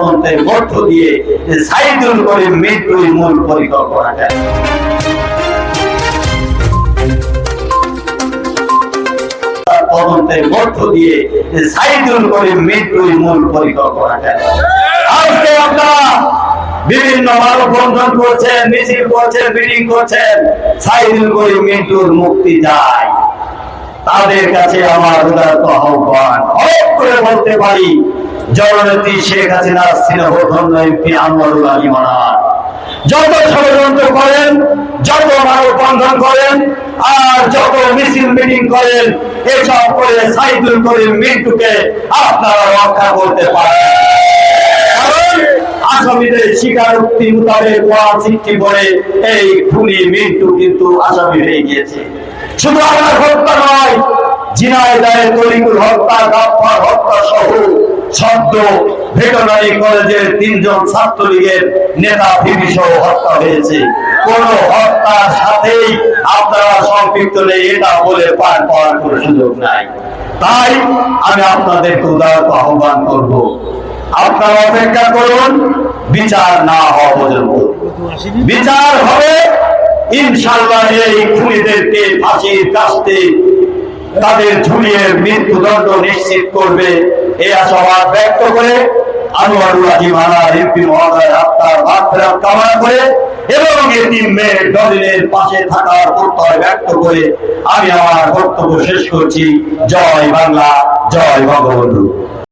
তদন্তের মধ্য দিয়ে সাইদুল করিম মৃত্যুর মূল পরিকল্পনাটা তদন্তের মধ্য দিয়ে সাইদুল করিম মৃত্যুর মূল পরিকল্পনাটা আজকে আপনারা বিভিন্ন মানববন্ধন করছেন, মিছিল করছেন, মিটিং করছেন, সাইদুল করিম মৃত্যুর মুক্তি চাই। তাদের কাছে আমার উদারত আহ্বান, হক করে বলতে পারি জননেত্রী শেখ হাসিনা স্নেহধন্য এমপি আনোয়ারুল আলী মান্নান যত ষড়যন্ত্র করেন, যত মানববন্ধন করেন আর যত মিছিল মিটিং করেন, এসব করে সাইদুল করিম মৃত্যুকে আপনারা রক্ষা করতে পারেন। কারণ আসামিদের স্বীকারোক্তি মোতাবেক ওয়ান সৃষ্টি করে এই খুনি মৃত্যু কিন্তু আসামি হয়ে গিয়েছে। শুধু আমার হত্যা নয়, ঝিনাইদহের তরিকুল হত্যা, গাফফার হত্যা সহ সদ্য ভেটেরিনারি কলেজের 3 জন ছাত্রলীগের নেতা ভিপি সহ হত্যা হয়েছে। কোন হত্যার সাথেই আপনারা সম্পৃক্ত নেই এটা বলে পার পাওয়ার কোনো সুযোগ নাই। তাই আমি আপনাদেরকে উদারত আহ্বান করব, আপনারা অপেক্ষা করুন, বিচার না হওয়া পর্যন্ত। বিচার হবে ইনশাআল্লাহ, এই খুনিদেরকে ফাঁসির কাস্তে তাদের ঝুলিয়ে মৃত্যুদণ্ড নিশ্চিত করবে এই আশাবাদ ব্যক্ত করে আনোয়ারুল আলী মান্নান এমপি মহোদয়ের আত্মার মাগফিরাত কামনা করে এবং এতিম মেয়ের দলিলের পাশে থাকার প্রত্যয় ব্যক্ত করে আমি আমার বক্তব্য শেষ করছি। জয় বাংলা, জয় বঙ্গবন্ধু।